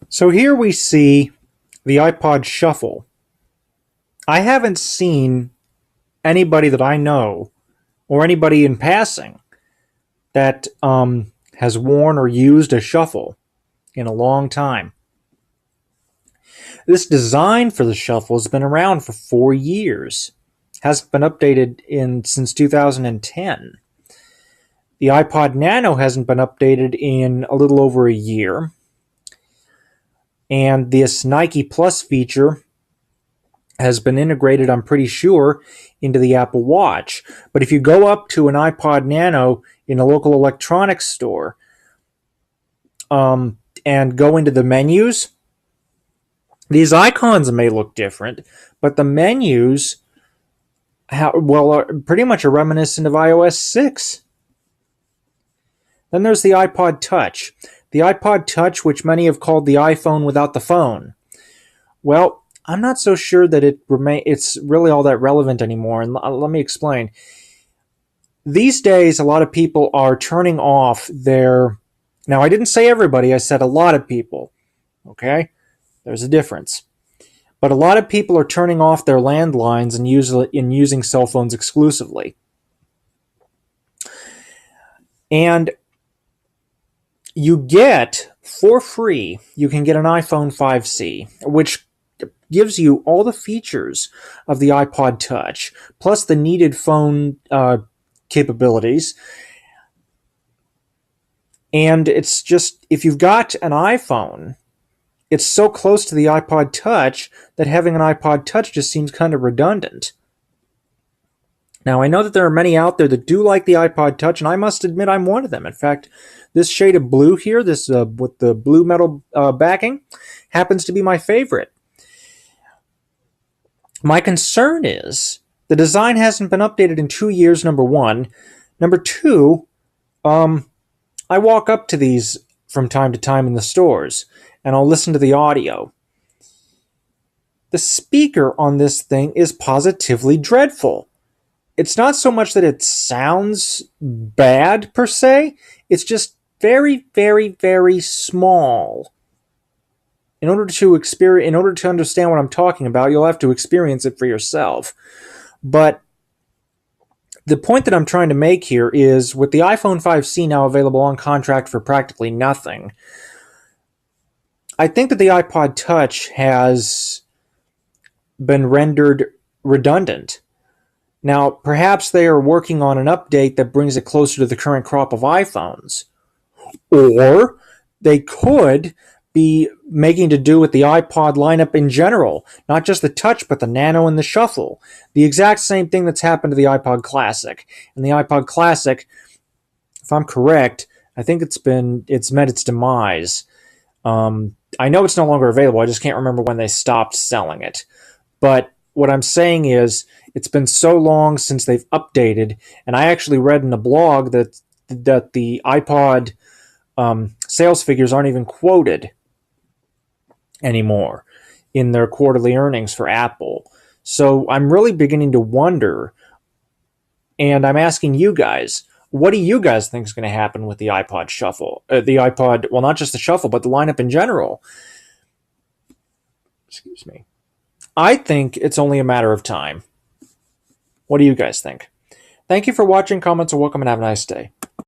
So here we see the iPod Shuffle. I haven't seen anybody that I know or anybody in passing that has worn or used a shuffle in a long time. This design for the shuffle has been around for 4 years. Hasn't been updated since 2010. The iPod Nano hasn't been updated in a little over a year. And this Nike Plus feature has been integrated, I'm pretty sure, into the Apple Watch. But if you go up to an iPod Nano in a local electronics store and go into the menus, these icons may look different, but the menus are pretty much a reminiscent of iOS 6. Then there's the iPod Touch. The iPod Touch, which many have called the iPhone without the phone. Well, I'm not so sure that it's really all that relevant anymore, and let me explain. These days, a lot of people are turning off their... Now, I didn't say everybody, I said a lot of people. Okay? There's a difference. But a lot of people are turning off their landlines and using cell phones exclusively. And you get, for free, you can get an iPhone 5C, which gives you all the features of the iPod Touch, plus the needed phone capabilities. And it's just, if you've got an iPhone, it's so close to the iPod Touch that having an iPod Touch just seems kind of redundant. Now, I know that there are many out there that do like the iPod Touch, and I must admit I'm one of them. In fact, this shade of blue here, this with the blue metal backing, happens to be my favorite. My concern is the design hasn't been updated in 2 years, number one. Number two, I walk up to these from time to time in the stores, and I'll listen to the audio. The speaker on this thing is positively dreadful. It's not so much that it sounds bad, per se. It's just very, very, very small. In order to understand what I'm talking about, you'll have to experience it for yourself. But the point that I'm trying to make here is, with the iPhone 5C now available on contract for practically nothing, I think that the iPod Touch has been rendered redundant. Now, perhaps they are working on an update that brings it closer to the current crop of iPhones. Or they could be making to do with the iPod lineup in general, not just the Touch, but the Nano and the Shuffle. The exact same thing that's happened to the iPod Classic. And the iPod Classic, if I'm correct, I think it's met its demise. I know it's no longer available, I just can't remember when they stopped selling it. But what I'm saying is, it's been so long since they've updated, and I actually read in a blog that the iPod sales figures aren't even quoted anymore in their quarterly earnings for Apple. So I'm really beginning to wonder, and I'm asking you guys, what do you guys think is going to happen with the iPod Shuffle? Well, not just the Shuffle, but the lineup in general. Excuse me. I think it's only a matter of time. What do you guys think? Thank you for watching. Comments are welcome, and have a nice day.